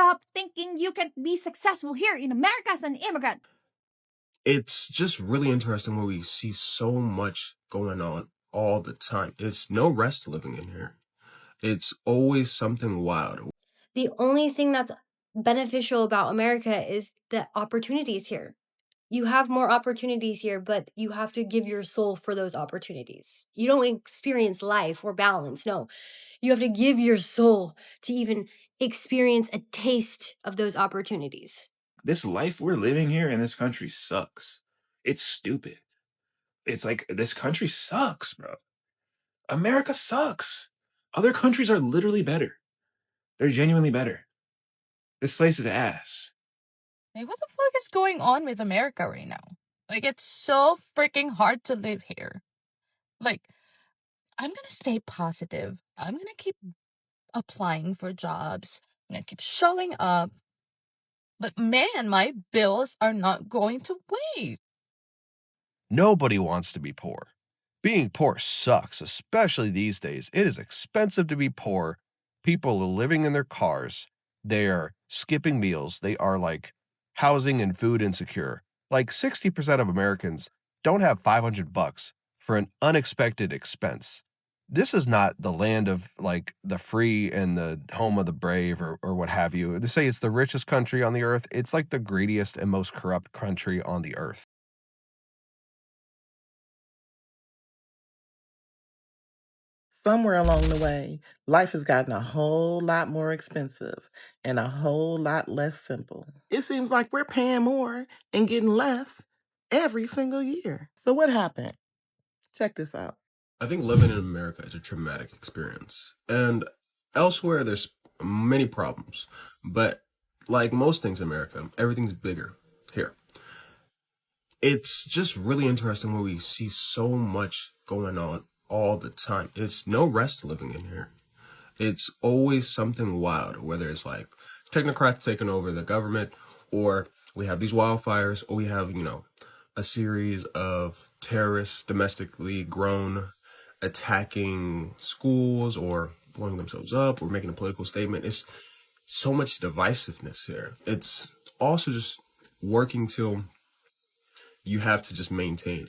stop thinking you can be successful here in America as an immigrant. It's just really interesting when we see so much going on all the time. It's no rest living in here. It's always something wild. The only thing that's beneficial about America is the opportunities here. You have more opportunities here, but you have to give your soul for those opportunities. You don't experience life or balance. No, you have to give your soul to even experience a taste of those opportunities. This life we're living here in this country sucks. It's stupid. It's like this country sucks, bro. America sucks. Other countries are literally better. They're genuinely better. This place is ass. Like, what the fuck is going on with America right now? Like, it's so freaking hard to live here. Like, I'm gonna stay positive. I'm gonna keep applying for jobs. I'm gonna keep showing up. But man, my bills are not going to wait. Nobody wants to be poor. Being poor sucks, especially these days. It is expensive to be poor. People are living in their cars. They are skipping meals. They are like housing and food insecure. Like 60% of Americans don't have $500 for an unexpected expense. This is not the land of like the free and the home of the brave or what have you. They say it's the richest country on the earth. It's like the greediest and most corrupt country on the earth. Somewhere along the way, life has gotten a whole lot more expensive and a whole lot less simple. It seems like we're paying more and getting less every single year. So what happened? Check this out. I think living in America is a traumatic experience. And elsewhere, there's many problems. But like most things in America, everything's bigger here. It's just really interesting when we see so much going on all the time. It's no rest living in here. It's always something wild, whether it's like technocrats taking over the government, or we have these wildfires, or we have, a series of terrorists domestically grown attacking schools or blowing themselves up or making a political statement. It's so much divisiveness here. It's also just working till you have to just maintain.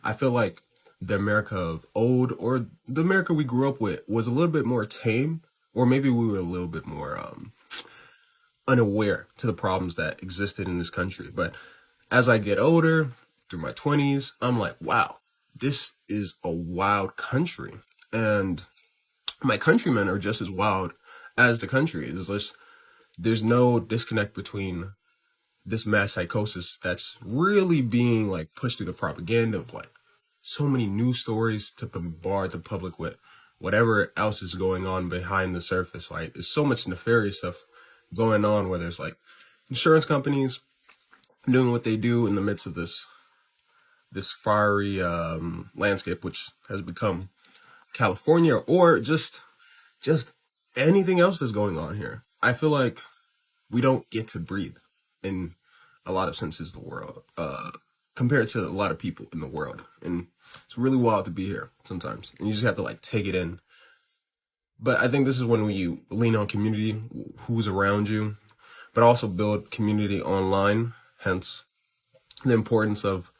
I feel like the America of old, or the America we grew up with, was a little bit more tame, or maybe we were a little bit more unaware to the problems that existed in this country. But as I get older, through my 20s, I'm like, wow, this is a wild country. And my countrymen are just as wild as the country is. There's no disconnect between this mass psychosis that's really being like pushed through the propaganda of like so many news stories to bombard the public with whatever else is going on behind the surface. Like, there's so much nefarious stuff going on, where there's like insurance companies doing what they do in the midst of this fiery landscape, which has become California, or just anything else that's going on here. I feel like we don't get to breathe in a lot of senses of the world, compared to a lot of people in the world. And it's really wild to be here sometimes. And you just have to like take it in. But I think this is when you lean on community, who's around you, but also build community online. Hence the importance of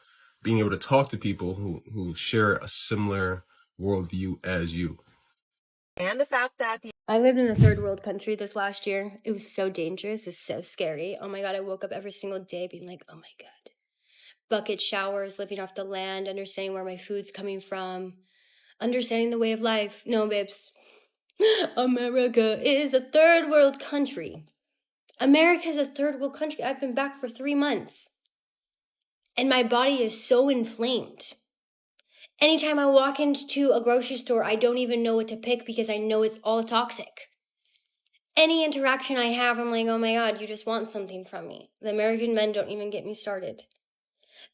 being able to talk to people who share a similar worldview as you. And the fact that I lived in a third world country this last year. It was so dangerous. It was so scary. Oh my God, I woke up every single day being like, oh my God. Bucket showers, living off the land, understanding where my food's coming from, understanding the way of life. No, babes. America is a third world country. America is a third world country. I've been back for 3 months. And my body is so inflamed. Anytime I walk into a grocery store, I don't even know what to pick because I know it's all toxic. Any interaction I have, I'm like, oh my God, you just want something from me. The American men don't even get me started.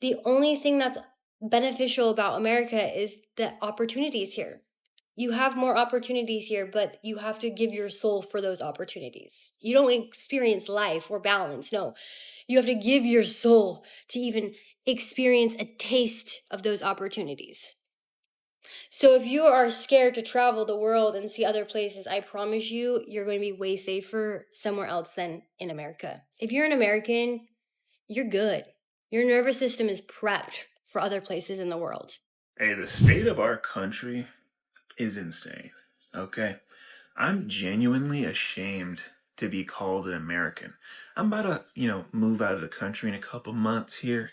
The only thing that's beneficial about America is the opportunities here. You have more opportunities here, but you have to give your soul for those opportunities. You don't experience life or balance. No, you have to give your soul to even experience a taste of those opportunities. So if you are scared to travel the world and see other places, I promise you, you're going to be way safer somewhere else than in America. If you're an American, you're good. Your nervous system is prepped for other places in the world. Hey, the state of our country is insane. Okay? I'm genuinely ashamed to be called an American. I'm about to, move out of the country in a couple months here.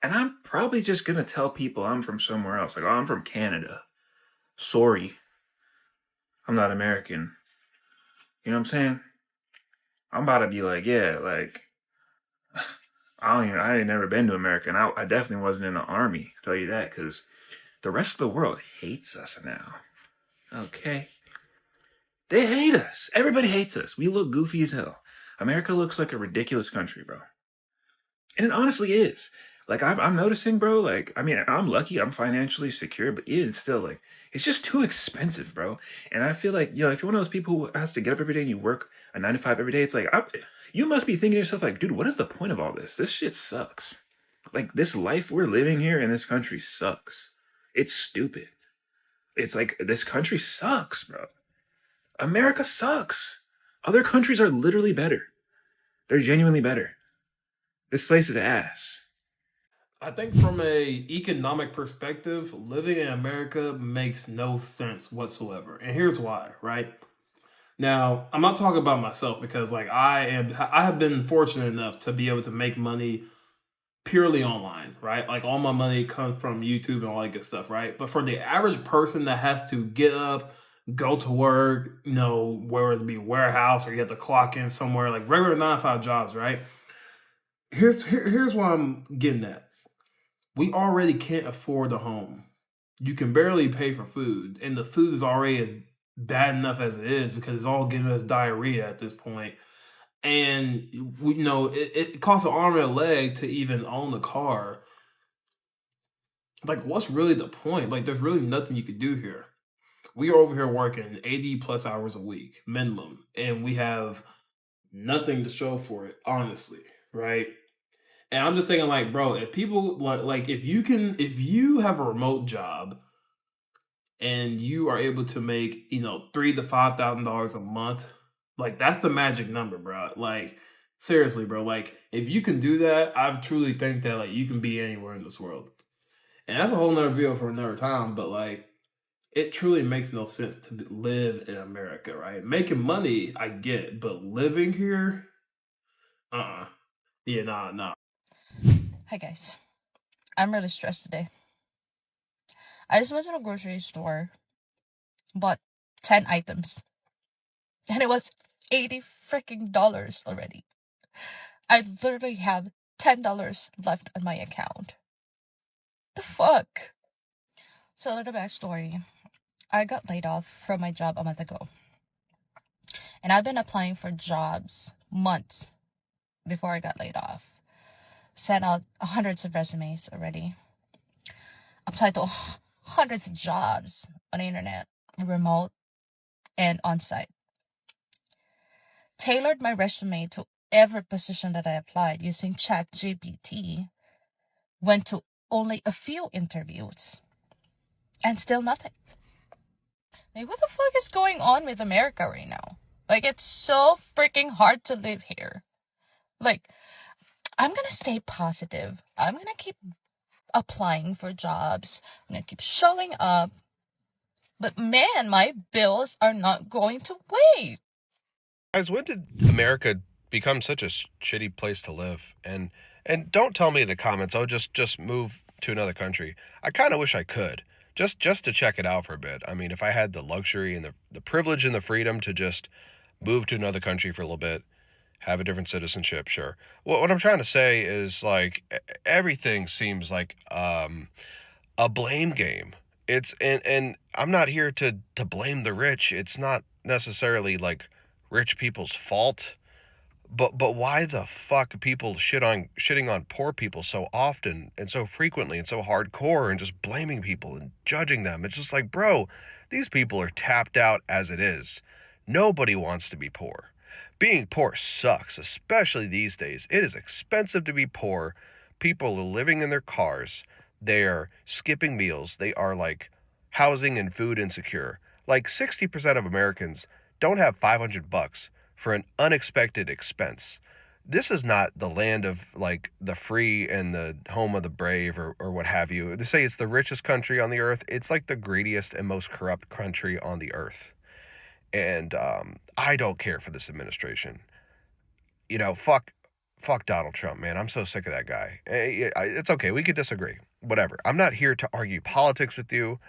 And I'm probably just gonna tell people I'm from somewhere else. Like, oh, I'm from Canada. Sorry, I'm not American. You know what I'm saying? I'm about to be like, yeah, like, I ain't never been to America. And I definitely wasn't in the army, I'll tell you that, because the rest of the world hates us now. Okay? They hate us. Everybody hates us. We look goofy as hell. America looks like a ridiculous country, bro. And it honestly is. Like, I'm noticing, bro, like, I mean, I'm lucky, I'm financially secure, but it's still, like, it's just too expensive, bro. And I feel like, if you're one of those people who has to get up every day and you work a 9 to 5 every day, it's like, you must be thinking to yourself, like, dude, what is the point of all this? This shit sucks. Like, this life we're living here in this country sucks. It's stupid. It's like, this country sucks, bro. America sucks. Other countries are literally better. They're genuinely better. This place is ass. I think from a economic perspective, living in America makes no sense whatsoever. And here's why, right? Now, I'm not talking about myself because like I have been fortunate enough to be able to make money purely online, right? Like all my money comes from YouTube and all that good stuff, right? But for the average person that has to get up, go to work, whether it be warehouse or you have to clock in somewhere, like regular 9 to 5 jobs, right? Here's what I'm getting at. We already can't afford a home. You can barely pay for food, and the food is already bad enough as it is because it's all giving us diarrhea at this point. And it costs an arm and a leg to even own a car. Like, what's really the point? Like, there's really nothing you could do here. We are over here working 80 plus hours a week minimum, and we have nothing to show for it, honestly, right? And I'm just thinking, like, bro, if people like if you have a remote job and you are able to make $3,000 to $5,000 a month, like that's the magic number, bro. Like seriously, bro. Like if you can do that, I truly think that like you can be anywhere in this world. And that's a whole nother video for another time. But like, it truly makes no sense to live in America, right? Making money, I get, but living here, yeah, nah. Hi guys. I'm really stressed today. I just went to the grocery store, bought 10 items, and it was $80 freaking dollars already. I literally have $10 left on my account. The fuck? So a little backstory. I got laid off from my job a month ago. And I've been applying for jobs months before I got laid off. Sent out hundreds of resumes already. Applied to hundreds of jobs on the internet, remote and on-site. Tailored my resume to every position that I applied using ChatGPT. Went to only a few interviews. And still nothing. Like, what the fuck is going on with America right now? Like, it's so freaking hard to live here. Like, I'm gonna stay positive. I'm gonna keep applying for jobs. I'm gonna keep showing up. But man, my bills are not going to wait. Guys, when did America become such a shitty place to live? And don't tell me in the comments, oh, just move to another country. I kind of wish I could. Just to check it out for a bit. I mean, if I had the luxury and the privilege and the freedom to just move to another country for a little bit, have a different citizenship, sure. What I'm trying to say is like everything seems like a blame game. It's and I'm not here to blame the rich. It's not necessarily like rich people's fault. But why the fuck are people shitting on poor people so often and so frequently and so hardcore and just blaming people and judging them? It's just like, bro, these people are tapped out as it is. Nobody wants to be poor. Being poor sucks, especially these days. It is expensive to be poor. People are living in their cars. They are skipping meals. They are like housing and food insecure. Like 60% of Americans don't have $500 for an unexpected expense. This is not the land of like the free and the home of the brave or what have you. They say it's the richest country on the earth. It's like the greediest and most corrupt country on the earth. And I don't care for this administration. You know, fuck Donald Trump, man. I'm so sick of that guy. It's okay. We could disagree. Whatever. I'm not here to argue politics with you.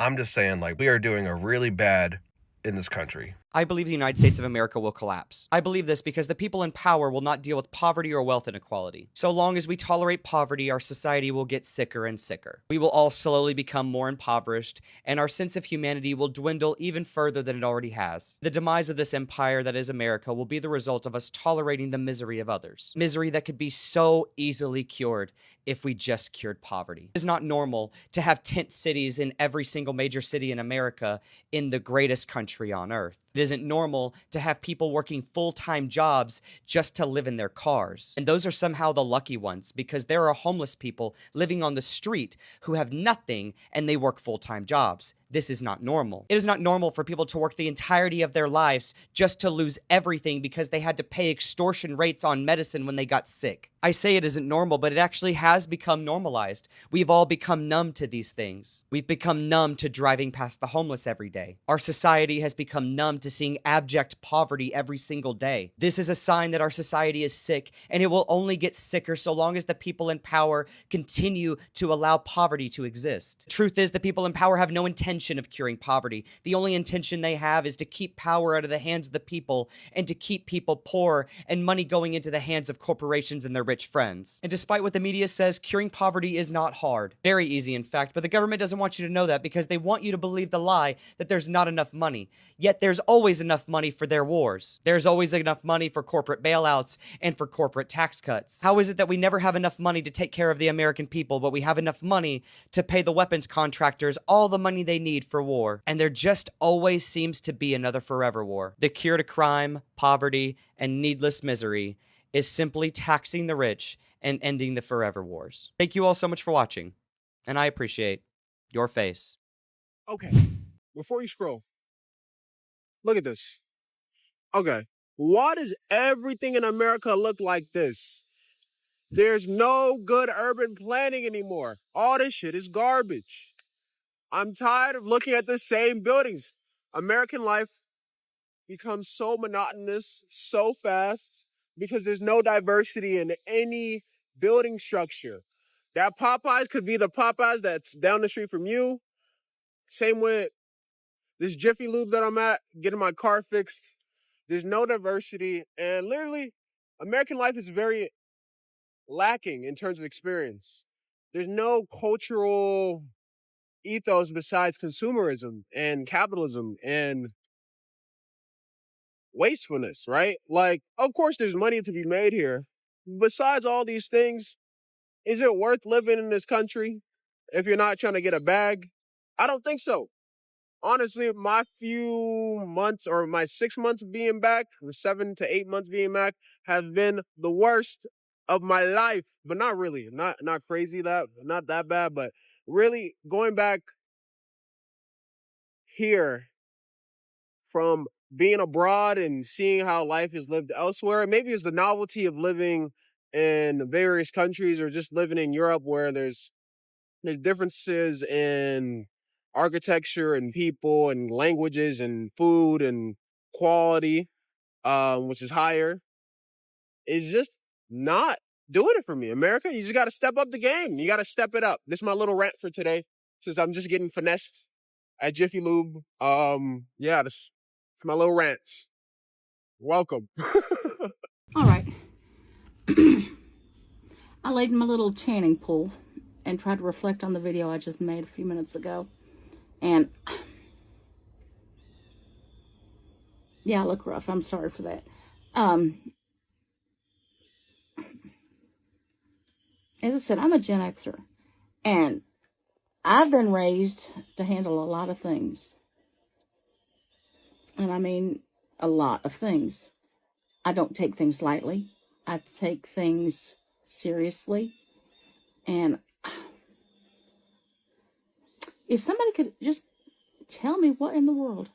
I'm just saying, like, we are doing a really bad in this country. I believe the United States of America will collapse. I believe this because the people in power will not deal with poverty or wealth inequality. So long as we tolerate poverty, our society will get sicker and sicker. We will all slowly become more impoverished, and our sense of humanity will dwindle even further than it already has. The demise of this empire that is America will be the result of us tolerating the misery of others. Misery that could be so easily cured if we just cured poverty. It is not normal to have tent cities in every single major city in America in the greatest country on earth. It isn't normal to have people working full-time jobs just to live in their cars. And those are somehow the lucky ones because there are homeless people living on the street who have nothing and they work full-time jobs. This is not normal. It is not normal for people to work the entirety of their lives just to lose everything because they had to pay extortion rates on medicine when they got sick. I say it isn't normal, but it actually has become normalized. We've all become numb to these things. We've become numb to driving past the homeless every day. Our society has become numb to seeing abject poverty every single day. This is a sign that our society is sick, and it will only get sicker so long as the people in power continue to allow poverty to exist. The truth is, the people in power have no intention of curing poverty. The only intention they have is to keep power out of the hands of the people and to keep people poor and money going into the hands of corporations and their rich friends. And despite what the media says, curing poverty is not hard. Very easy, in fact, but the government doesn't want you to know that because they want you to believe the lie that there's not enough money. Yet there's always enough money for their wars. There's always enough money for corporate bailouts and for corporate tax cuts. How is it that we never have enough money to take care of the American people, but we have enough money to pay the weapons contractors all the money they need for war? And there just always seems to be another forever war. The cure to crime, poverty, and needless misery is simply taxing the rich and ending the forever wars. Thank you all so much for watching, and I appreciate your face. Okay, before you scroll, look at this. Okay, why does everything in America look like this? There's no good urban planning anymore. All this shit is garbage. I'm tired of looking at the same buildings. American life becomes so monotonous so fast because there's no diversity in any building structure. That Popeyes could be the Popeyes that's down the street from you. Same with this Jiffy Lube that I'm at, getting my car fixed. There's no diversity, and literally, American life is very lacking in terms of experience. There's no cultural ethos besides consumerism and capitalism and wastefulness, right? Like, of course, there's money to be made here. Besides all these things, is it worth living in this country if you're not trying to get a bag? I don't think so. Honestly, my few months or my 6 months being back, or 7 to 8 months being back, have been the worst of my life. But not really, not crazy, not that bad, but really going back here from being abroad and seeing how life is lived elsewhere. Maybe it's the novelty of living in various countries or just living in Europe where there's differences in architecture and people and languages and food and quality, which is higher. It's just not doing it for me. America, you just got to step up the game. You got to step it up. This is my little rant for today, since I'm just getting finessed at Jiffy Lube. Yeah, this is my little rant. Welcome. All right. I laid in my little tanning pool and tried to reflect on the video I just made a few minutes ago. And yeah, I look rough. I'm sorry for that. As I said, I'm a Gen Xer, and I've been raised to handle a lot of things. And I mean, a lot of things. I don't take things lightly. I take things seriously. And if somebody could just tell me what in the world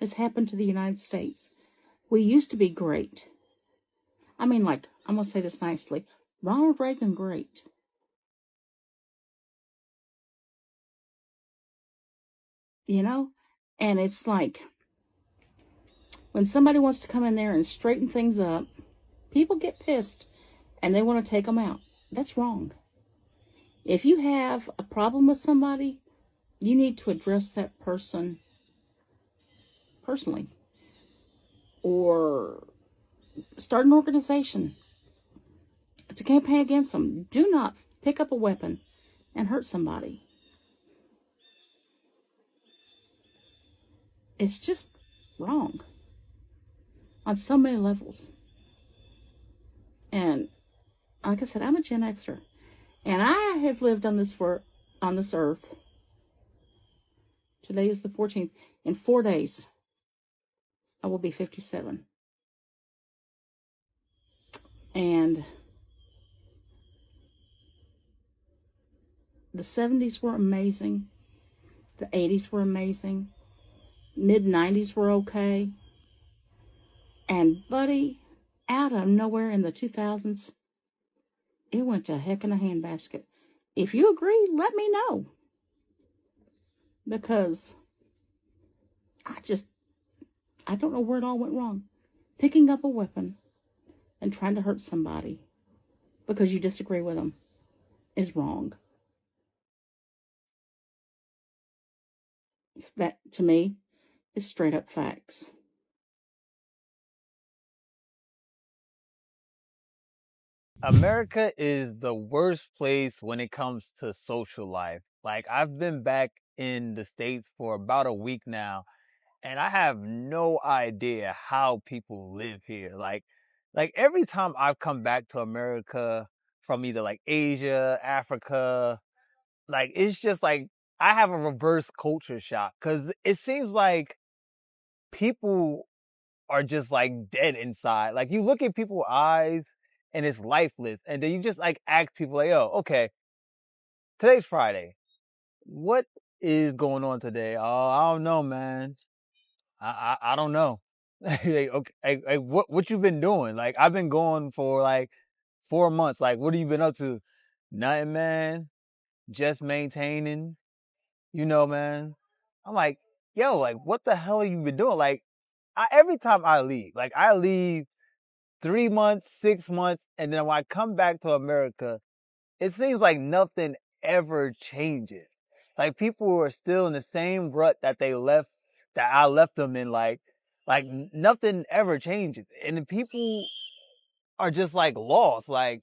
has happened to the United States. We used to be great. I mean, like, I'm going to say this nicely. Ronald Reagan, great. You know? And it's like, when somebody wants to come in there and straighten things up, people get pissed and they want to take them out. That's wrong. If you have a problem with somebody, you need to address that person personally. Or start an organization to campaign against them. Do not pick up a weapon and hurt somebody. It's just wrong on so many levels. And like I said, I'm a Gen Xer, and I have lived on this earth. Today is the 14th. In 4 days, I will be 57. And the 70s were amazing. The 80s were amazing. Mid-90s were okay. And buddy, out of nowhere in the 2000s, it went to heck in a handbasket. If you agree, let me know. Because I don't know where it all went wrong. Picking up a weapon and trying to hurt somebody because you disagree with them is wrong. That, to me, is straight up facts. America is the worst place when it comes to social life. Like, I've been back in the States for about a week now, and I have no idea how people live here. Like every time I've come back to America from either like Asia, Africa, like it's just like I have a reverse culture shock because it seems like people are just like dead inside. Like you look at people's eyes and it's lifeless. And then you just like ask people like, oh, okay, today's Friday. What is going on today? Oh, I don't know, man. I don't know. Like, okay, what you been doing? Like I've been going for like 4 months. Like what have you been up to? Nothing, man. Just maintaining, man. I'm like, yo, like what the hell have you been doing? Like every time I leave, like I leave 3 months, 6 months, and then when I come back to America, it seems like nothing ever changes. Like people are still in the same rut that I left them in. Like nothing ever changes, and the people are just like lost. Like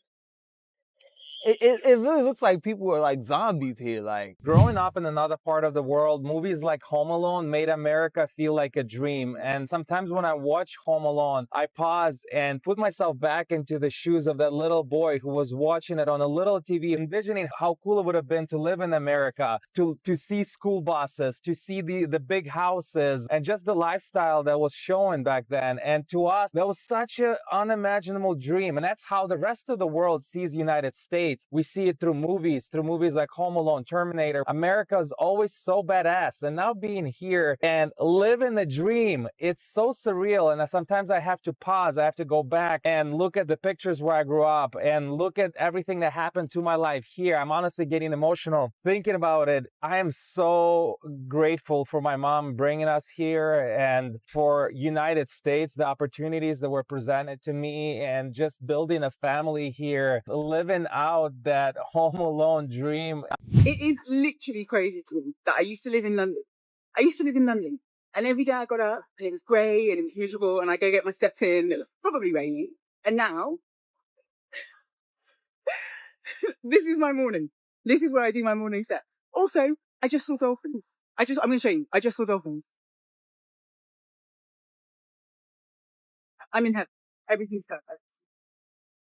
it really looks like people are like zombies here. Like Growing up in another part of the world, movies like Home Alone made America feel like a dream. And sometimes when I watch Home Alone, I pause and put myself back into the shoes of that little boy who was watching it on a little TV, envisioning how cool it would have been to live in America, to see school buses, to see the big houses, and just the lifestyle that was shown back then. And to us, that was such an unimaginable dream. And that's how the rest of the world sees United States. We see it through movies like Home Alone, Terminator. America is always so badass. And now being here and living the dream, it's so surreal. And sometimes I have to pause. I have to go back and look at the pictures where I grew up and look at everything that happened to my life here. I'm honestly getting emotional thinking about it. I am so grateful for my mom bringing us here and for United States, the opportunities that were presented to me, and just building a family here, living out that Home Alone dream. It is literally crazy to me that I used to live in London. And every day I got up and it was grey and it was miserable and I go get my steps in. It was probably raining. And now, this is my morning. This is where I do my morning steps. Also, I just saw dolphins. I'm going to show you. I just saw dolphins. I'm in heaven. Everything's perfect.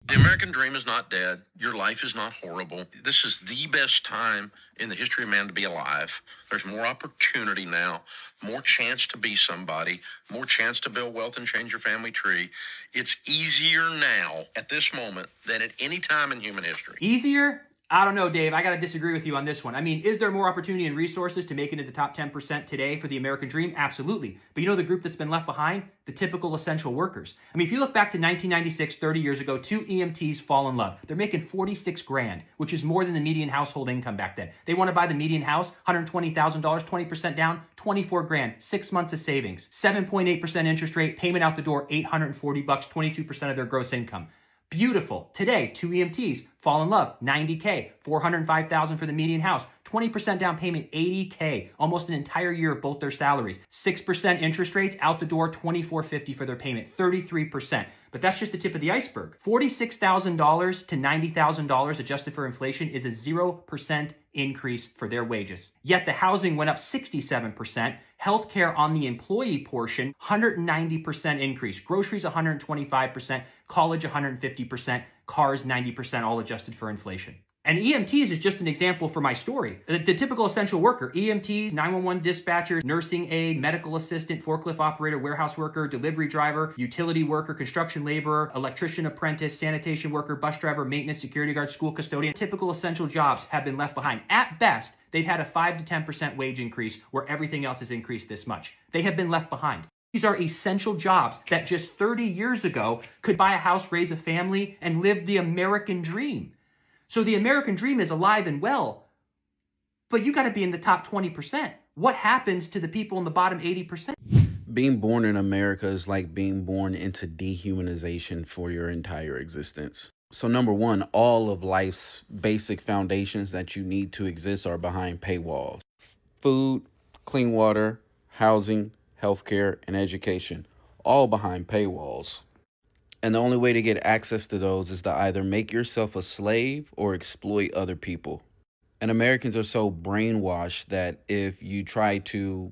The American dream is not dead. Your life is not horrible. This is the best time in the history of man to be alive. There's more opportunity now, more chance to be somebody, more chance to build wealth and change your family tree. It's easier now at this moment than at any time in human history. Easier? I don't know, Dave. I got to disagree with you on this one. I mean, is there more opportunity and resources to make it into the top 10% today for the American dream? Absolutely. But you know the group that's been left behind? The typical essential workers. I mean, if you look back to 1996, 30 years ago, 2 EMTs fall in love. They're making 46 grand, which is more than the median household income back then. They want to buy the median house, $120,000, 20% down, 24 grand, 6 months of savings, 7.8% interest rate, payment out the door, $840, 22% of their gross income. Beautiful. Today, 2 EMTs fall in love, $90K, $405,000 for the median house, 20% down payment, $80K, almost an entire year of both their salaries, 6% interest rates, out the door, $2450 for their payment, 33%. But that's just the tip of the iceberg. $46,000 to $90,000 adjusted for inflation is a 0% increase for their wages. Yet the housing went up 67%, healthcare on the employee portion, 190% increase, groceries 125%, college 150%, cars 90%, all adjusted for inflation. And EMTs is just an example for my story. The typical essential worker, EMTs, 911 dispatchers, nursing aide, medical assistant, forklift operator, warehouse worker, delivery driver, utility worker, construction laborer, electrician apprentice, sanitation worker, bus driver, maintenance, security guard, school custodian. Typical essential jobs have been left behind. At best, they've had a 5 to 10% wage increase where everything else has increased this much. They have been left behind. These are essential jobs that just 30 years ago could buy a house, raise a family, and live the American dream. So the American dream is alive and well, but you got to be in the top 20%. What happens to the people in the bottom 80%? Being born in America is like being born into dehumanization for your entire existence. So number one, all of life's basic foundations that you need to exist are behind paywalls. Food, clean water, housing, healthcare, and education, all behind paywalls. And the only way to get access to those is to either make yourself a slave or exploit other people. And Americans are so brainwashed that if you try to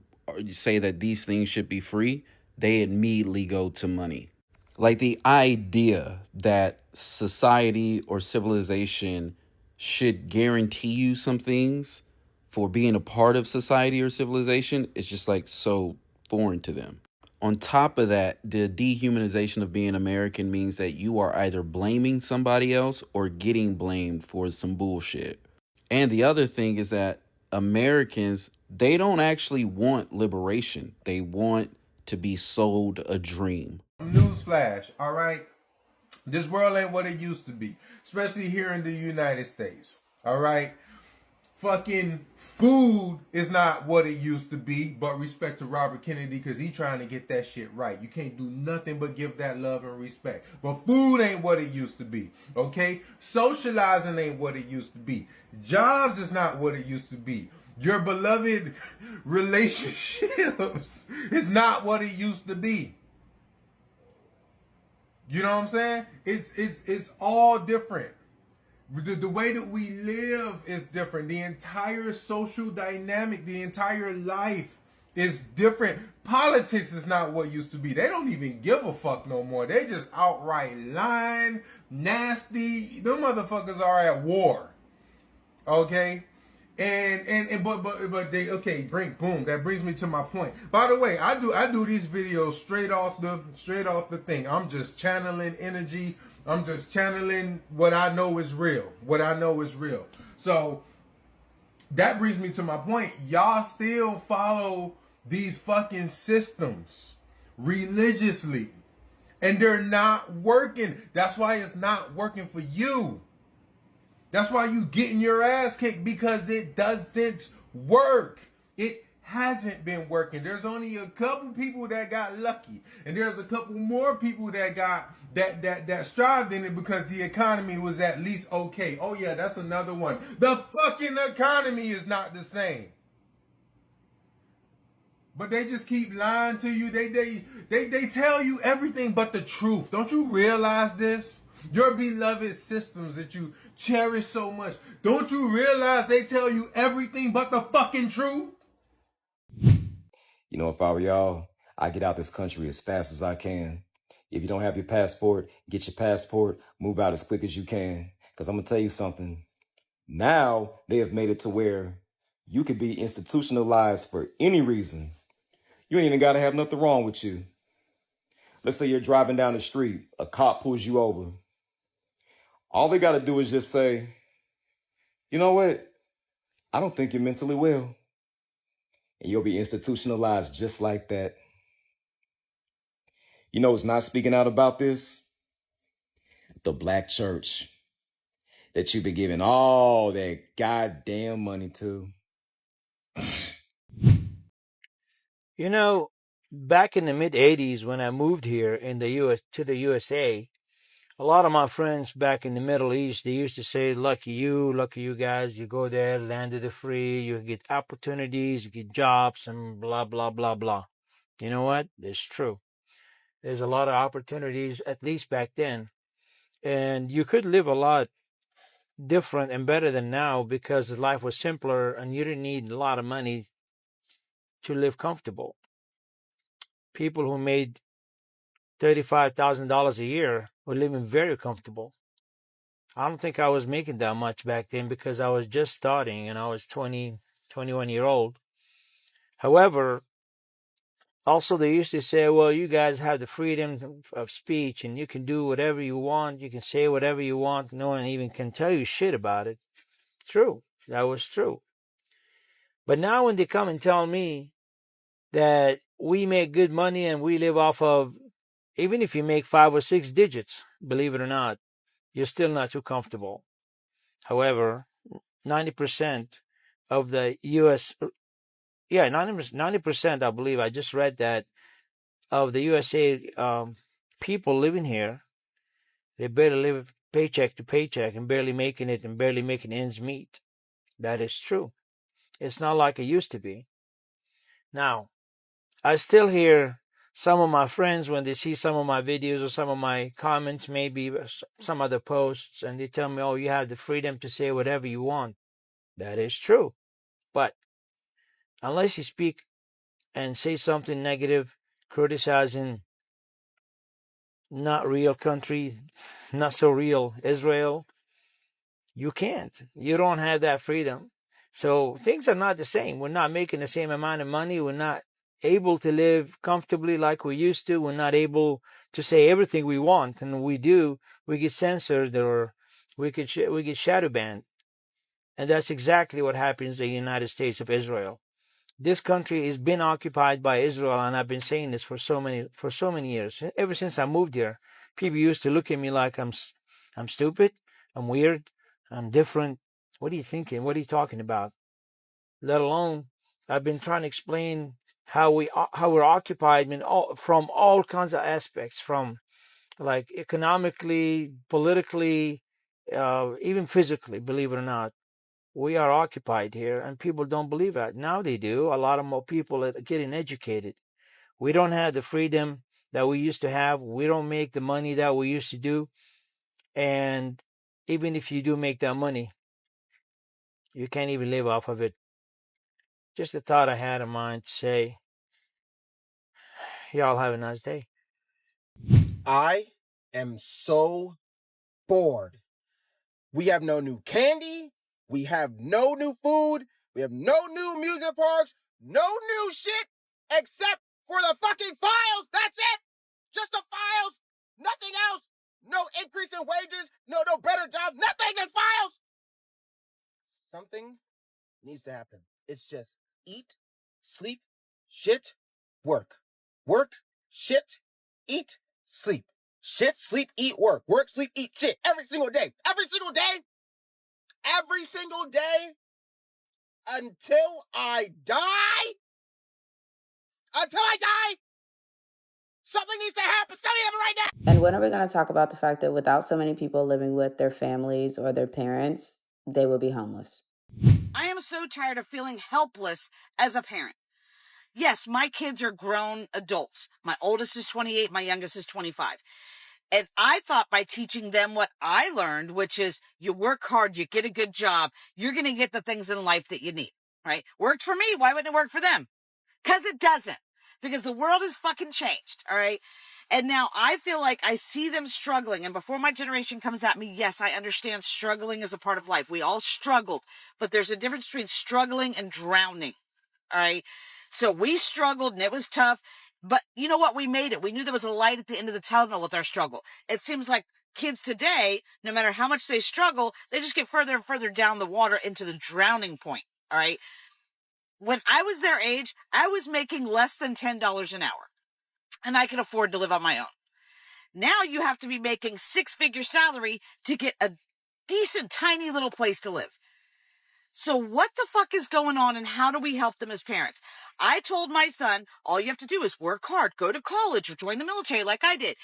say that these things should be free, they immediately go to money. Like the idea that society or civilization should guarantee you some things for being a part of society or civilization is just like so foreign to them. On top of that, the dehumanization of being American means that you are either blaming somebody else or getting blamed for some bullshit. And the other thing is that Americans, they don't actually want liberation. They want to be sold a dream. Newsflash, all right? This world ain't what it used to be, especially here in the United States, all right? Fucking food is not what it used to be, but respect to Robert Kennedy because he trying to get that shit right. You can't do nothing but give that love and respect. But food ain't what it used to be, okay? Socializing ain't what it used to be. Jobs is not what it used to be. Your beloved relationships is not what it used to be. You know what I'm saying? It's all different. The way that we live is different. The entire social dynamic, the entire life is different. Politics is not what used to be. They don't even give a fuck no more. They just outright lying, nasty. Them motherfuckers are at war. Okay? But they boom. That brings me to my point. By the way, I do these videos straight off the thing. I'm just channeling energy. I'm just channeling what I know is real. So that brings me to my point. Y'all still follow these fucking systems religiously, and they're not working. That's why it's not working for you. That's why you getting your ass kicked, because it doesn't work. It hasn't been working. There's only a couple people that got lucky, and there's a couple more people that got that strived in it because the economy was at least okay. Oh yeah, that's another one. The fucking economy is not the same. But they just keep lying to you. They tell you everything but the truth. Don't you realize this? Your beloved systems that you cherish so much. Don't you realize they tell you everything but the fucking truth? You know, if I were y'all, I'd get out this country as fast as I can. If you don't have your passport, get your passport, move out as quick as you can. Because I'm going to tell you something. Now they have made it to where you could be institutionalized for any reason. You ain't even got to have nothing wrong with you. Let's say you're driving down the street, a cop pulls you over. All they got to do is just say, You know what? I don't think you're mentally well. And you'll be institutionalized just like that. You know who's not speaking out about this? The black church that you've been giving all that goddamn money to. You know, back in the mid 80s when I moved here in the US to the USA, a lot of my friends back in the Middle East, they used to say, lucky you guys, you go there, land of the free, you get opportunities, you get jobs and blah, blah, blah, blah. You know what? It's true. There's a lot of opportunities, at least back then. And you could live a lot different and better than now because life was simpler and you didn't need a lot of money to live comfortable. People who made $35,000 a year were living very comfortable. I don't think I was making that much back then because I was just starting and I was 20, 21-year-old. However, also they used to say, well, you guys have the freedom of speech and you can do whatever you want. You can say whatever you want. No one even can tell you shit about it. True. That was true. But now when they come and tell me that we make good money and we live off of, even if you make 5 or 6 digits, believe it or not, you're still not too comfortable. However, 90% of the U.S., 90%, I believe, I just read that, of the USA people living here, they barely live paycheck to paycheck and barely making it and barely making ends meet. That is true. It's not like it used to be. Now, I still hear some of my friends when they see some of my videos or some of my comments, maybe some other posts, and they tell me, oh, you have the freedom to say whatever you want. That is true. But unless you speak and say something negative, criticizing not real country, not so real Israel, you can't. You don't have that freedom. So things are not the same. We're not making the same amount of money. We're not able to live comfortably like we used to. We're not able to say everything we want, and we do, we get censored or we get shadow banned. And that's exactly what happens in the United States of Israel. This country has been occupied by Israel, and I've been saying this for so many years. Ever since I moved here, people used to look at me like I'm stupid, I'm weird, I'm different. What are you thinking? What are you talking about? Let alone, I've been trying to explain how we're occupied from all kinds of aspects, from like economically, politically, even physically. Believe it or not, we are occupied here, and people don't believe that. Now they do. A lot of more people are getting educated. We don't have the freedom that we used to have. We don't make the money that we used to do. And even if you do make that money, you can't even live off of it. Just a thought I had in mind to say, y'all have a nice day. I am so bored. We have no new candy. We have no new food. We have no new amusement parks. No new shit except for the fucking files. That's it. Just the files. Nothing else. No increase in wages. No better job. Nothing. Just files. Something needs to happen. It's just eat, sleep, shit, work. Work, shit, eat, sleep. Shit, sleep, eat, work. Work, sleep, eat, shit. Every single day. Every single day. Every single day. Until I die. Until I die. Something needs to happen. Something happen right now. And when are we going to talk about the fact that without so many people living with their families or their parents, they will be homeless? I am so tired of feeling helpless as a parent. Yes, my kids are grown adults. My oldest is 28, my youngest is 25. And I thought by teaching them what I learned, which is you work hard, you get a good job, you're going to get the things in life that you need, right? Worked for me. Why wouldn't it work for them? Because it doesn't. Because the world has fucking changed, all right? And now I feel like I see them struggling. And before my generation comes at me, yes, I understand struggling is a part of life. We all struggled. But there's a difference between struggling and drowning, all right? So we struggled and it was tough. But you know what? We made it. We knew there was a light at the end of the tunnel with our struggle. It seems like kids today, no matter how much they struggle, they just get further and further down the water into the drowning point. All right. When I was their age, I was making less than $10 an hour, and I could afford to live on my own. Now you have to be making six-figure salary to get a decent, tiny little place to live. So what the fuck is going on, and how do we help them as parents? I told my son, all you have to do is work hard, go to college, or join the military like I did.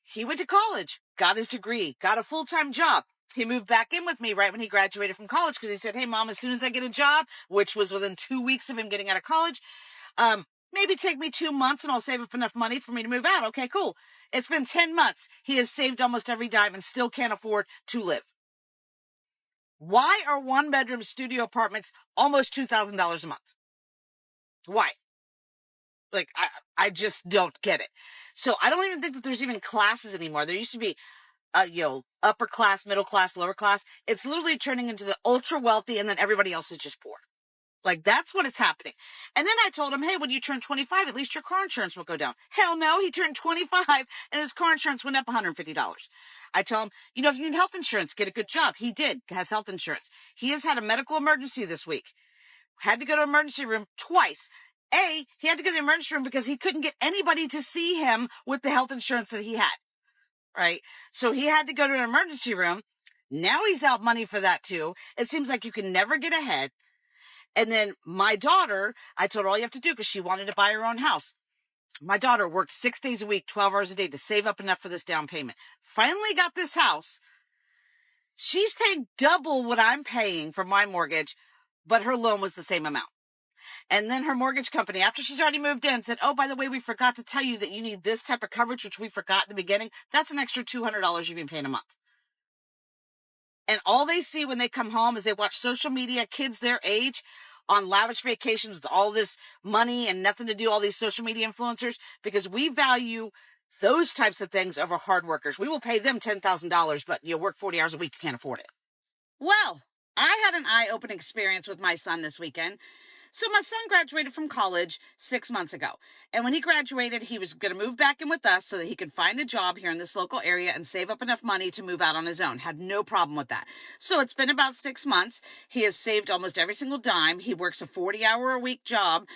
He went to college, got his degree, got a full-time job. He moved back in with me right when he graduated from college because he said, hey, Mom, as soon as I get a job, which was within 2 weeks of him getting out of college, maybe take me 2 months and I'll save up enough money for me to move out. Okay, cool. It's been 10 months. He has saved almost every dime and still can't afford to live. Why are one-bedroom studio apartments almost $2,000 a month? Why? Like, I just don't get it. So I don't even think that there's even classes anymore. There used to be, upper class, middle class, lower class. It's literally turning into the ultra wealthy, and then everybody else is just poor. Like, that's what is happening. And then I told him, hey, when you turn 25, at least your car insurance will go down. Hell no, he turned 25 and his car insurance went up $150. I tell him, if you need health insurance, get a good job. He has health insurance. He has had a medical emergency this week. Had to go to an emergency room twice. He had to go to the emergency room because he couldn't get anybody to see him with the health insurance that he had. Right? So he had to go to an emergency room. Now he's out money for that too. It seems like you can never get ahead. And then my daughter, I told her all you have to do because she wanted to buy her own house. My daughter worked 6 days a week, 12 hours a day to save up enough for this down payment. Finally got this house. She's paying double what I'm paying for my mortgage, but her loan was the same amount. And then her mortgage company, after she's already moved in, said, oh, by the way, we forgot to tell you that you need this type of coverage, which we forgot at the beginning. That's an extra $200 you've been paying a month. And all they see when they come home is they watch social media, kids their age on lavish vacations with all this money and nothing to do, all these social media influencers, because we value those types of things over hard workers. We will pay them $10,000, but you work 40 hours a week, you can't afford it. Well, I had an eye-opening experience with my son this weekend. So my son graduated from college 6 months ago. And when he graduated, he was going to move back in with us so that he could find a job here in this local area and save up enough money to move out on his own. Had no problem with that. So it's been about 6 months. He has saved almost every single dime. He works a 40-hour-a-week job.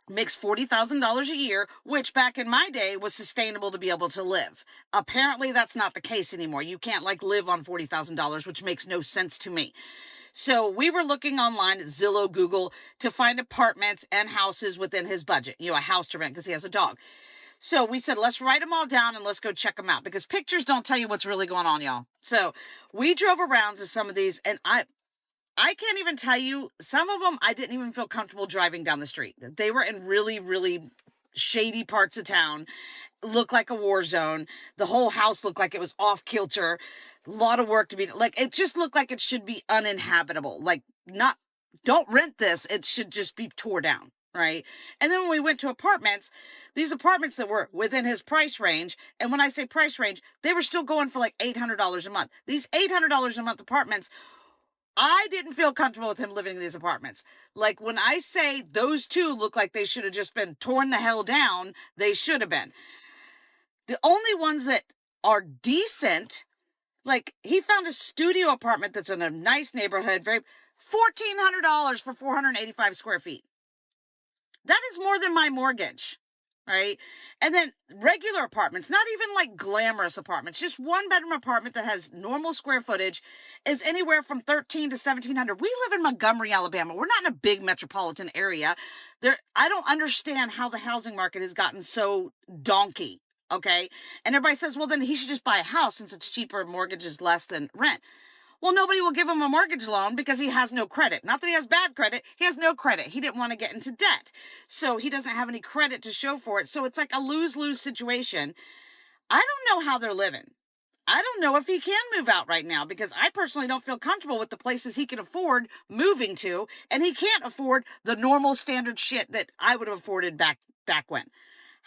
Makes $40,000 a year, which back in my day was sustainable to be able to live. Apparently that's not the case anymore. You can't live on $40,000, which makes no sense to me. So we were looking online at Zillow, Google to find apartments and houses within his budget, a house to rent because he has a dog. So we said, let's write them all down and let's go check them out because pictures don't tell you what's really going on, y'all. So we drove around to some of these and I can't even tell you, some of them I didn't even feel comfortable driving down the street. They were in really, really shady parts of town, looked like a war zone. The whole house looked like it was off kilter. A lot of work to be, it just looked like it should be uninhabitable. Don't rent this. It should just be tore down, right? And then when we went to apartments, these apartments that were within his price range, and when I say price range, they were still going for $800 a month. These $800 a month apartments, I didn't feel comfortable with him living in these apartments. When I say those two look like they should have just been torn the hell down, they should have been. The only ones that are decent, he found a studio apartment that's in a nice neighborhood, $1,400 for 485 square feet. That is more than my mortgage, right? And then regular apartments, not even glamorous apartments, just one bedroom apartment that has normal square footage is anywhere from $1,300 to $1,700. We live in Montgomery, Alabama. We're not in a big metropolitan area. I don't understand how the housing market has gotten so donkey. Okay. And everybody says, well, then he should just buy a house since it's cheaper, mortgage is less than rent. Well, nobody will give him a mortgage loan because he has no credit. Not that he has bad credit. He has no credit. He didn't want to get into debt. So he doesn't have any credit to show for it. So it's like a lose-lose situation. I don't know how they're living. I don't know if he can move out right now because I personally don't feel comfortable with the places he can afford moving to. And he can't afford the normal standard shit that I would have afforded back when.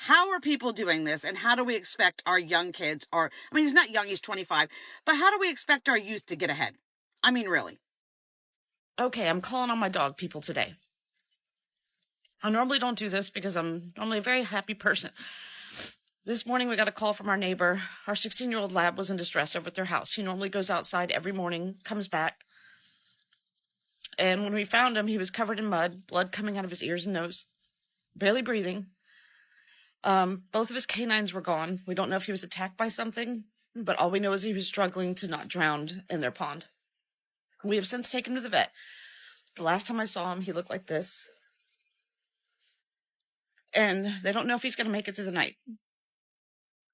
How are people doing this, and how do we expect our young kids, he's not young, he's 25, but how do we expect our youth to get ahead? Really. Okay, I'm calling on my dog people today. I normally don't do this because I'm normally a very happy person. This morning we got a call from our neighbor. Our 16-year-old lab was in distress over at their house. He normally goes outside every morning, comes back. And when we found him, he was covered in mud, blood coming out of his ears and nose, barely breathing. Both of his canines were gone. We don't know if he was attacked by something, but all we know is he was struggling to not drown in their pond. We have since taken him to the vet. The last time I saw him, he looked like this. And they don't know if he's going to make it through the night.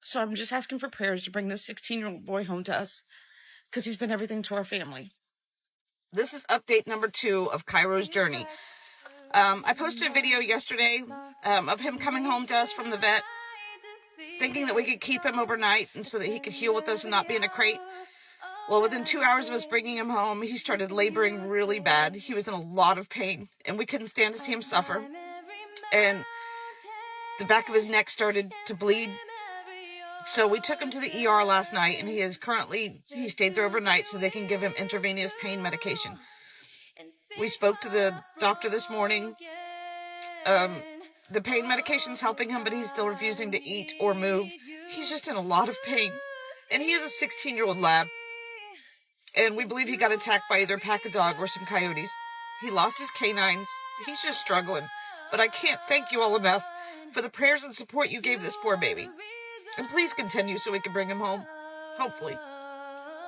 So I'm just asking for prayers to bring this 16-year-old boy home to us, because he's been everything to our family. This is update number 2 of Cairo's journey. I posted a video yesterday of him coming home to us from the vet, thinking that we could keep him overnight and so that he could heal with us and not be in a crate. Well, within 2 hours of us bringing him home, he started laboring really bad. He was in a lot of pain, and we couldn't stand to see him suffer. And the back of his neck started to bleed. So we took him to the ER last night, and he stayed there overnight so they can give him intravenous pain medication. We spoke to the doctor this morning. The pain medication's helping him, but he's still refusing to eat or move. He's just in a lot of pain. And he is a 16-year-old lab. And we believe he got attacked by either a pack of dog or some coyotes. He lost his canines. He's just struggling. But I can't thank you all enough for the prayers and support you gave this poor baby. And please continue so we can bring him home. Hopefully.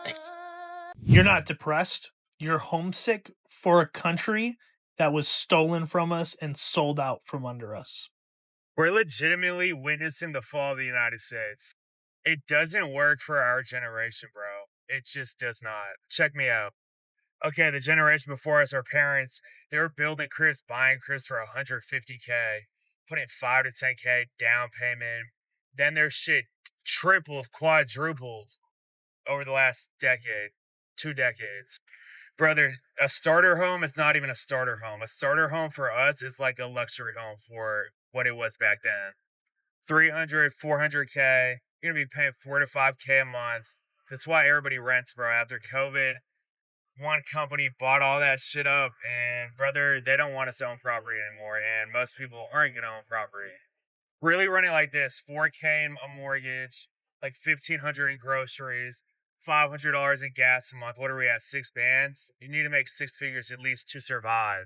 Thanks. You're not depressed. You're homesick for a country that was stolen from us and sold out from under us. We're legitimately witnessing the fall of the United States. It doesn't work for our generation, bro. It just does not. Check me out. Okay, the generation before us, our parents, they were building cribs, buying cribs for $150K, putting 5 to 10K down payment. Then their shit tripled, quadrupled over the last decade, 2 decades. Brother, a starter home is not even a starter home. A starter home for us is like a luxury home for what it was back then. 300, 400K. You're going to be paying 4 to 5K a month. That's why everybody rents, bro. After COVID, one company bought all that shit up, and brother, they don't want us to own property anymore, and most people aren't going to own property. Really running like this, 4K in a mortgage, like $1,500 in groceries, $500 in gas a month. What are we at, 6 bands? You need to make 6 figures at least to survive.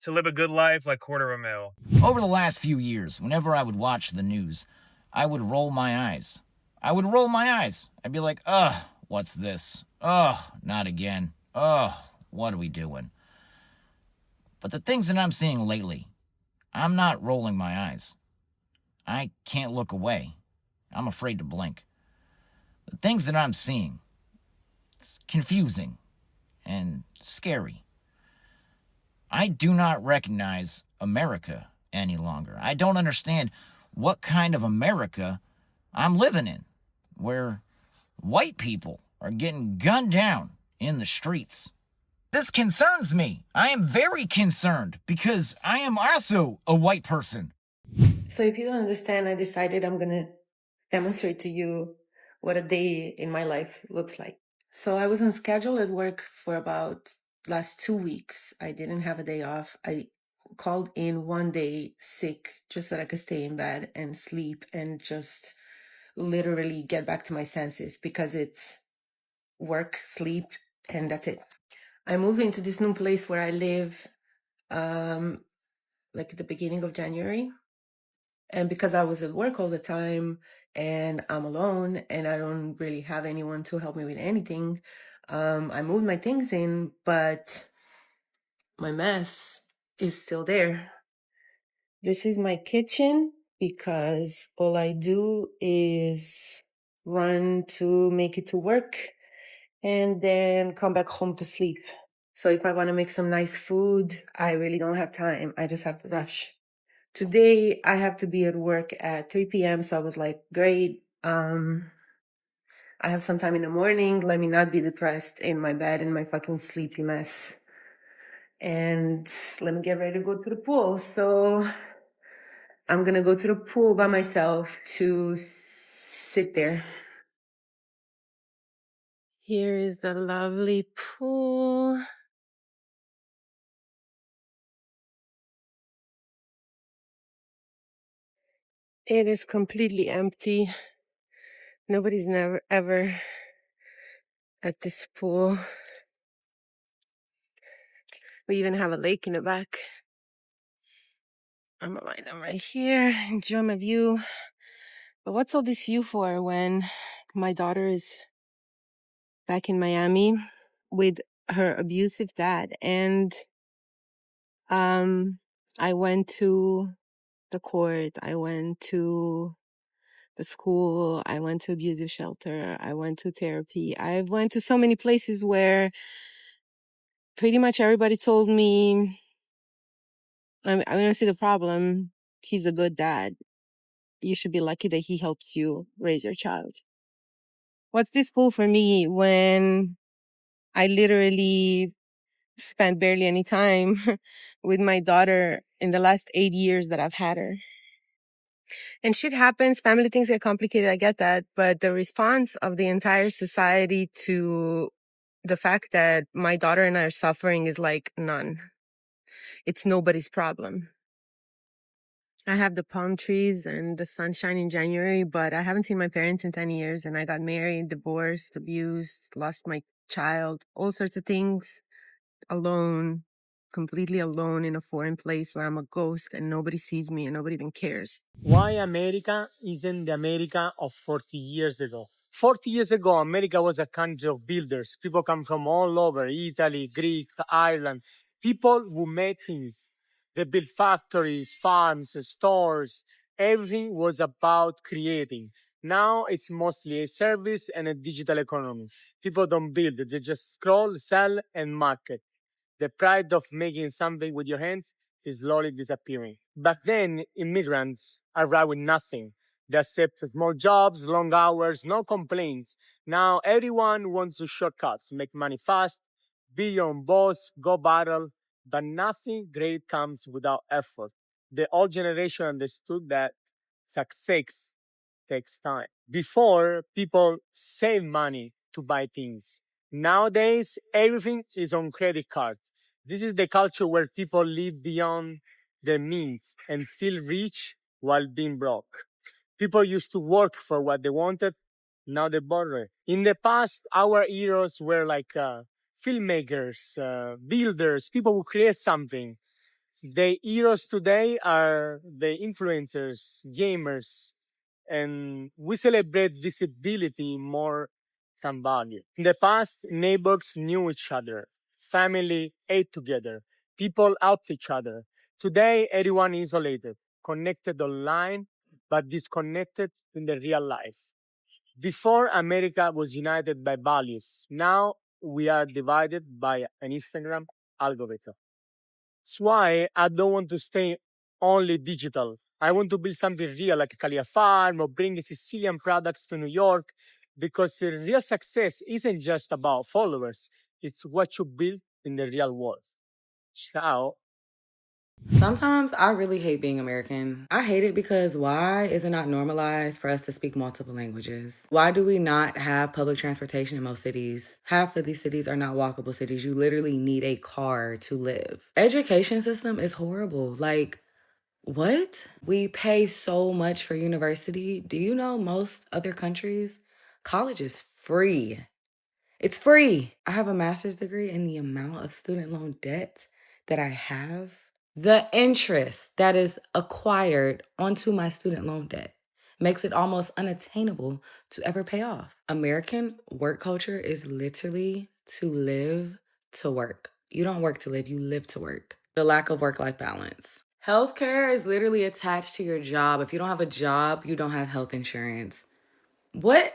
To live a good life, like $250,000. Over the last few years, whenever I would watch the news, I would roll my eyes. I'd be like, ugh, what's this? Ugh, not again. Ugh, what are we doing? But the things that I'm seeing lately, I'm not rolling my eyes. I can't look away. I'm afraid to blink. The things that I'm seeing, it's confusing and scary. I do not recognize America any longer. I don't understand what kind of America I'm living in, where white people are getting gunned down in the streets. This concerns me. I am very concerned because I am also a white person. So if you don't understand, I decided I'm going to demonstrate to you what a day in my life looks like. So I was on schedule at work for about last 2 weeks. I didn't have a day off. I called in one day sick just so that I could stay in bed and sleep and just literally get back to my senses, because it's work, sleep, and that's it. I moved into this new place where I live like at the beginning of January. And because I was at work all the time and I'm alone and I don't really have anyone to help me with anything, I moved my things in, but my mess is still there. This is my kitchen because all I do is run to make it to work and then come back home to sleep. So if I want to make some nice food, I really don't have time. I just have to rush. Today, I have to be at work at 3 p.m. So I was like, great. I have some time in the morning. Let me not be depressed in my bed in my fucking sleepy mess. And let me get ready to go to the pool. So I'm going to go to the pool by myself to sit there. Here is the lovely pool. It is completely empty. Nobody's never ever at this pool. We even have a lake in the back. I'm gonna lie down right here, enjoy my view. But what's all this view for when my daughter is back in Miami with her abusive dad? And I went to the court, I went to the school, I went to abusive shelter, I went to therapy. I went to so many places where pretty much everybody told me, I don't see the problem. He's a good dad. You should be lucky that he helps you raise your child. What's this cool for me when I literally spent barely any time with my daughter in the last 8 years that I've had her? And shit happens, family things get complicated, I get that, but the response of the entire society to the fact that my daughter and I are suffering is like none. It's nobody's problem. I have the palm trees and the sunshine in January, but I haven't seen my parents in 10 years, and I got married, divorced, abused, lost my child, all sorts of things, alone, completely alone in a foreign place where I'm a ghost and nobody sees me and nobody even cares. Why America isn't the America of 40 years ago? 40 years ago, America was a country of builders. People come from all over, Italy, Greek, Ireland. People who made things. They built factories, farms, stores. Everything was about creating. Now it's mostly a service and a digital economy. People don't build, they just scroll, sell, and market. The pride of making something with your hands is slowly disappearing. Back then, immigrants arrived with nothing. They accept small jobs, long hours, no complaints. Now everyone wants to shortcuts, make money fast, be your own boss, go viral, but nothing great comes without effort. The old generation understood that success takes time. Before, people save money to buy things. Nowadays, everything is on credit card. This is the culture where people live beyond their means and feel rich while being broke. People used to work for what they wanted. Now they bother. In the past, our heroes were like filmmakers, builders, people who create something. The heroes today are the influencers, gamers, and we celebrate visibility more than value. In the past, neighbors knew each other, family ate together, people helped each other. Today, everyone is isolated, connected online, but disconnected in the real life. Before, America was united by values. Now, we are divided by an Instagram algorithm. That's why I don't want to stay only digital. I want to build something real, like a Calia farm or bring Sicilian products to New York, because the real success isn't just about followers. It's what you build in the real world. Ciao. Sometimes I really hate being American. I hate it because why is it not normalized for us to speak multiple languages? Why do we not have public transportation in most cities? Half of these cities are not walkable cities. You literally need a car to live. Education system is horrible. Like, what? We pay so much for university. Do you know most other countries, college is free? It's free. I have a master's degree, and the amount of student loan debt that I have, the interest that is acquired onto my student loan debt makes it almost unattainable to ever pay off. American work culture is literally to live to work. You don't work to live, you live to work. The lack of work-life balance. Healthcare is literally attached to your job. If you don't have a job, you don't have health insurance. What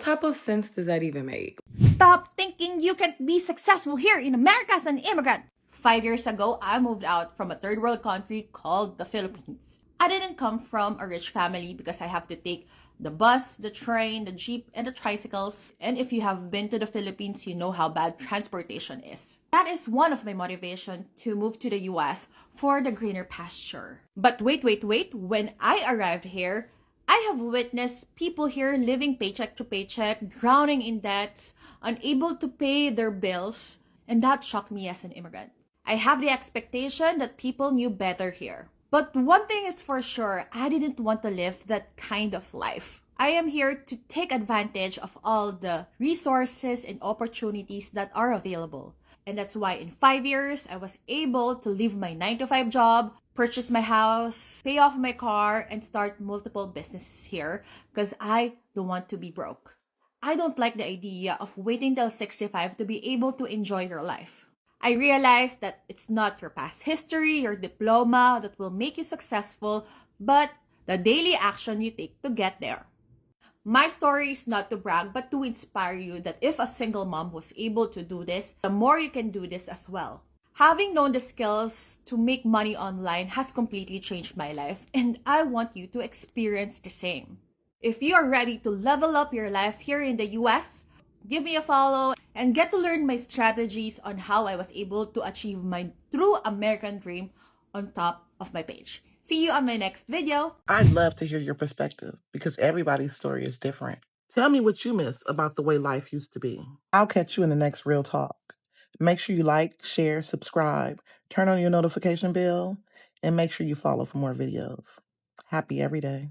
type of sense does that even make? Stop thinking you can be successful here in America as an immigrant. 5 years ago, I moved out from a third world country called the Philippines. I didn't come from a rich family because I have to take the bus, the train, the jeep, and the tricycles. And if you have been to the Philippines, you know how bad transportation is. That is one of my motivation to move to the US for the greener pasture. But wait. When I arrived here, I have witnessed people here living paycheck to paycheck, drowning in debts, unable to pay their bills, and that shocked me as an immigrant. I have the expectation that people knew better here. But one thing is for sure, I didn't want to live that kind of life. I am here to take advantage of all the resources and opportunities that are available. And that's why in 5 years, I was able to leave my 9 to 5 job, purchase my house, pay off my car, and start multiple businesses here because I don't want to be broke. I don't like the idea of waiting till 65 to be able to enjoy your life. I realized that it's not your past history, your diploma that will make you successful, but the daily action you take to get there. My story is not to brag, but to inspire you that if a single mom was able to do this, the more you can do this as well. Having known the skills to make money online has completely changed my life, and I want you to experience the same. If you are ready to level up your life here in the US, give me a follow and get to learn my strategies on how I was able to achieve my true American dream on top of my page. See you on my next video. I'd love to hear your perspective because everybody's story is different. Tell me what you miss about the way life used to be. I'll catch you in the next Real Talk. Make sure you like, share, subscribe, turn on your notification bell, and make sure you follow for more videos. Happy every day.